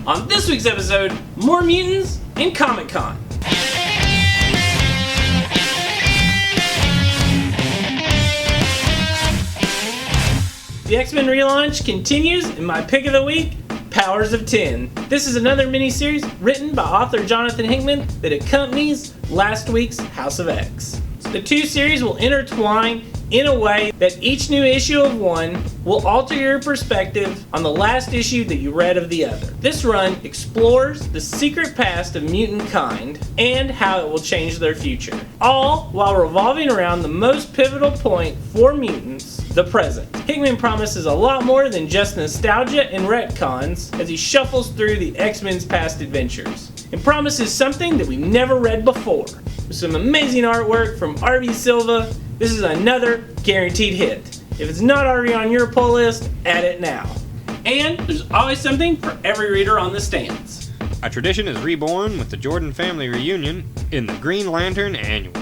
On this week's episode, more mutants and Comic-Con. The X-Men relaunch continues, and my pick of the week, Powers of 10. This is another miniseries written by author Jonathan Hickman that accompanies last week's House of X. The two series will intertwine in a way that each new issue of one will alter your perspective on the last issue that you read of the other. This run explores the secret past of mutant kind and how it will change their future, all while revolving around the most pivotal point for mutants, the present. Hickman promises a lot more than just nostalgia and retcons as he shuffles through the X-Men's past adventures, and promises something that we've never read before. With some amazing artwork from R.B. Silva, this is another guaranteed hit. If it's not already on your pull list, add it now. And there's always something for every reader on the stands. A tradition is reborn with the Jordan family reunion in the Green Lantern Annual.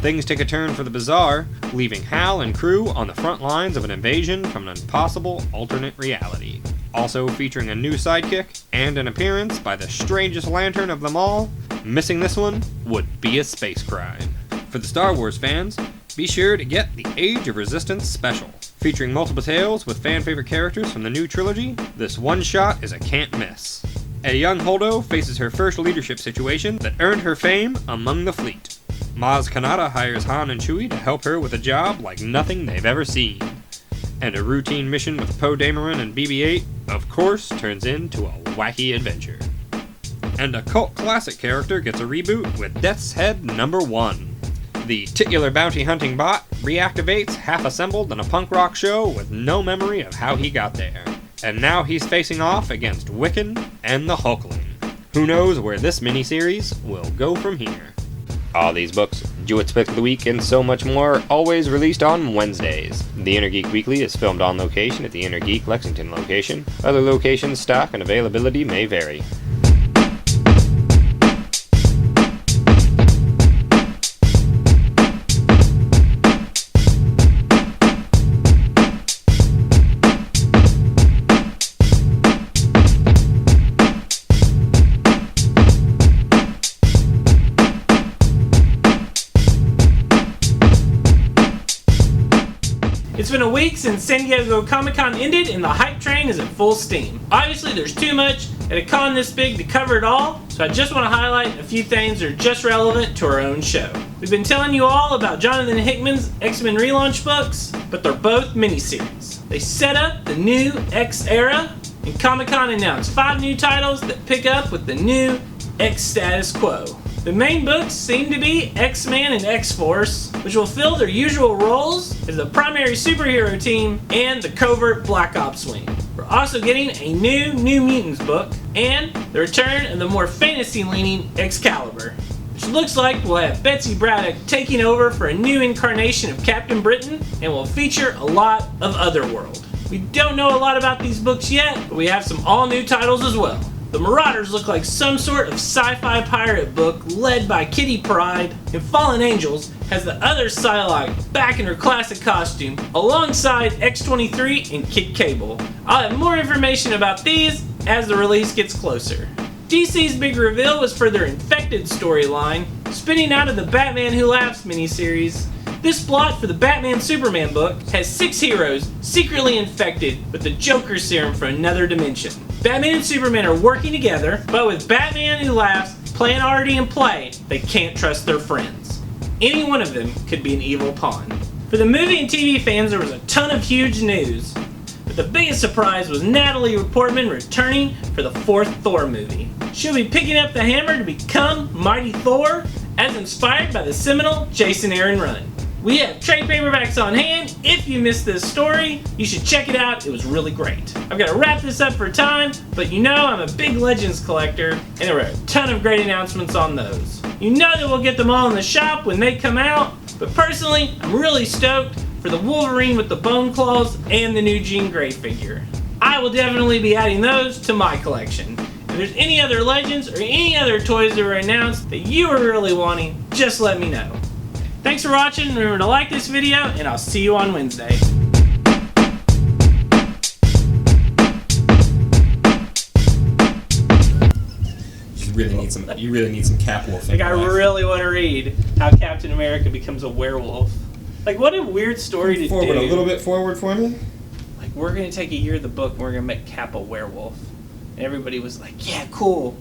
Things take a turn for the bizarre, leaving Hal and crew on the front lines of an invasion from an impossible alternate reality. Also featuring a new sidekick and an appearance by the strangest lantern of them all, missing this one would be a space crime. For the Star Wars fans, be sure to get the Age of Resistance special. Featuring multiple tales with fan-favorite characters from the new trilogy, this one-shot is a can't miss. A young Holdo faces her first leadership situation that earned her fame among the fleet. Maz Kanata hires Han and Chewie to help her with a job like nothing they've ever seen. And a routine mission with Poe Dameron and BB-8, of course, turns into a wacky adventure. And a cult classic character gets a reboot with Death's Head number 1. The titular bounty hunting bot reactivates half-assembled in a punk rock show with no memory of how he got there. And now he's facing off against Wiccan and the Hulkling. Who knows where this miniseries will go from here. All these books, Jewett's Pick of the Week, and so much more, always released on Wednesdays. The Inner Geek Weekly is filmed on location at the Inner Geek Lexington location. Other locations, stock, and availability may vary. It's been a week since San Diego Comic-Con ended and the hype train is at full steam. Obviously there's too much at a con this big to cover it all, so I just want to highlight a few things that are just relevant to our own show. We've been telling you all about Jonathan Hickman's X-Men relaunch books, but they're both miniseries. They set up the new X era, and Comic-Con announced 5 new titles that pick up with the new X status quo. The main books seem to be X-Man and X-Force, which will fill their usual roles as the primary superhero team and the covert Black Ops wing. We're also getting a New Mutants book and the return of the more fantasy-leaning Excalibur, which looks like we'll have Betsy Braddock taking over for a new incarnation of Captain Britain and will feature a lot of Otherworld. We don't know a lot about these books yet, but we have some all-new titles as well. The Marauders look like some sort of sci-fi pirate book led by Kitty Pryde, and Fallen Angels has the other Psylocke back in her classic costume alongside X-23 and Kid Cable. I'll have more information about these as the release gets closer. DC's big reveal was for their Infected storyline, spinning out of the Batman Who Laughs miniseries. This plot for the Batman Superman book has 6 heroes secretly infected with the Joker serum from another dimension. Batman and Superman are working together, but with Batman Who Laughs plan already in play, they can't trust their friends. Any one of them could be an evil pawn. For the movie and TV fans, there was a ton of huge news, but the biggest surprise was Natalie Portman returning for the 4th Thor movie. She'll be picking up the hammer to become Mighty Thor, as inspired by the seminal Jason Aaron run. We have trade paperbacks on hand. If you missed this story, you should check it out. It was really great. I've got to wrap this up for time, but you know I'm a big Legends collector, and there were a ton of great announcements on those. You know that we'll get them all in the shop when they come out, but personally, I'm really stoked for the Wolverine with the bone claws and the new Jean Grey figure. I will definitely be adding those to my collection. If there's any other Legends or any other toys that were announced that you were really wanting, just let me know. Thanks for watching, remember to like this video, and I'll see you on Wednesday. need some. You really need some Cap Wolf. Like, I really want to read how Captain America becomes a werewolf. Like, what a weird story to do. Forward a little bit forward for me. Like, we're going to take a year of the book and we're going to make Cap a werewolf. And everybody was like, yeah, cool.